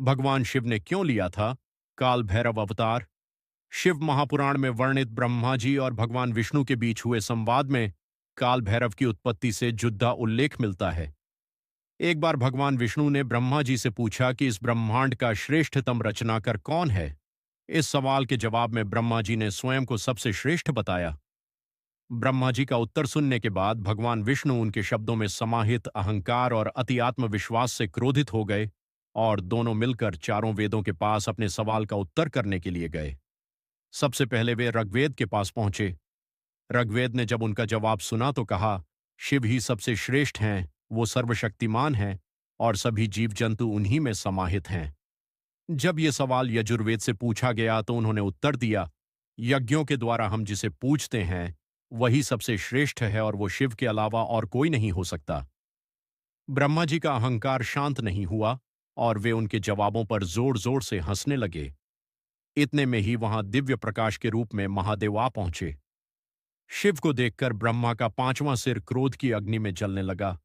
भगवान शिव ने क्यों लिया था काल भैरव अवतार? शिव महापुराण में वर्णित ब्रह्मा जी और भगवान विष्णु के बीच हुए संवाद में काल भैरव की उत्पत्ति से जुदा उल्लेख मिलता है। एक बार भगवान विष्णु ने ब्रह्मा जी से पूछा कि इस ब्रह्मांड का श्रेष्ठतम रचनाकार कौन है। इस सवाल के जवाब में ब्रह्मा जी ने स्वयं को सबसे श्रेष्ठ बताया। ब्रह्मा जी का उत्तर सुनने के बाद भगवान विष्णु उनके शब्दों में समाहित अहंकार और अति आत्मविश्वास से क्रोधित हो गए और दोनों मिलकर चारों वेदों के पास अपने सवाल का उत्तर करने के लिए गए। सबसे पहले वे ऋग्वेद के पास पहुंचे। ऋग्वेद ने जब उनका जवाब सुना तो कहा, शिव ही सबसे श्रेष्ठ हैं, वो सर्वशक्तिमान हैं और सभी जीव जंतु उन्हीं में समाहित हैं। जब ये सवाल यजुर्वेद से पूछा गया तो उन्होंने उत्तर दिया, यज्ञों के द्वारा हम जिसे पूजते हैं वही सबसे श्रेष्ठ है और वो शिव के अलावा और कोई नहीं हो सकता। ब्रह्मा जी का अहंकार शांत नहीं हुआ और वे उनके जवाबों पर जोर जोर से हंसने लगे। इतने में ही वहां दिव्य प्रकाश के रूप में महादेव आ पहुंचे। शिव को देखकर ब्रह्मा का पांचवां सिर क्रोध की अग्नि में जलने लगा।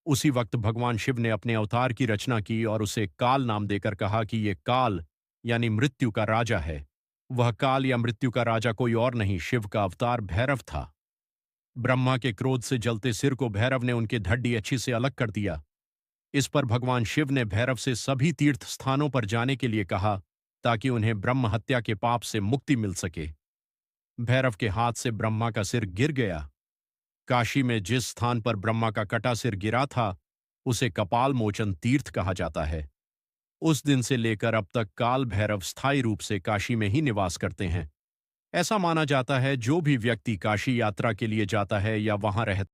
उसी वक्त भगवान शिव ने अपने अवतार की रचना की और उसे काल नाम देकर कहा कि ये काल यानी मृत्यु का राजा है। वह काल या मृत्यु का राजा कोई और नहीं, शिव का अवतार भैरव था। ब्रह्मा के क्रोध से जलते सिर को भैरव ने उनके ढड्डी अच्छी से अलग कर दिया। इस पर भगवान शिव ने भैरव से सभी तीर्थ स्थानों पर जाने के लिए कहा ताकि उन्हें ब्रह्म हत्या के पाप से मुक्ति मिल सके। भैरव के हाथ से ब्रह्मा का सिर गिर गया। काशी में जिस स्थान पर ब्रह्मा का कटा सिर गिरा था उसे कपाल मोचन तीर्थ कहा जाता है। उस दिन से लेकर अब तक काल भैरव स्थायी रूप से काशी में ही निवास करते हैं। ऐसा माना जाता है जो भी व्यक्ति काशी यात्रा के लिए जाता है या वहां रहता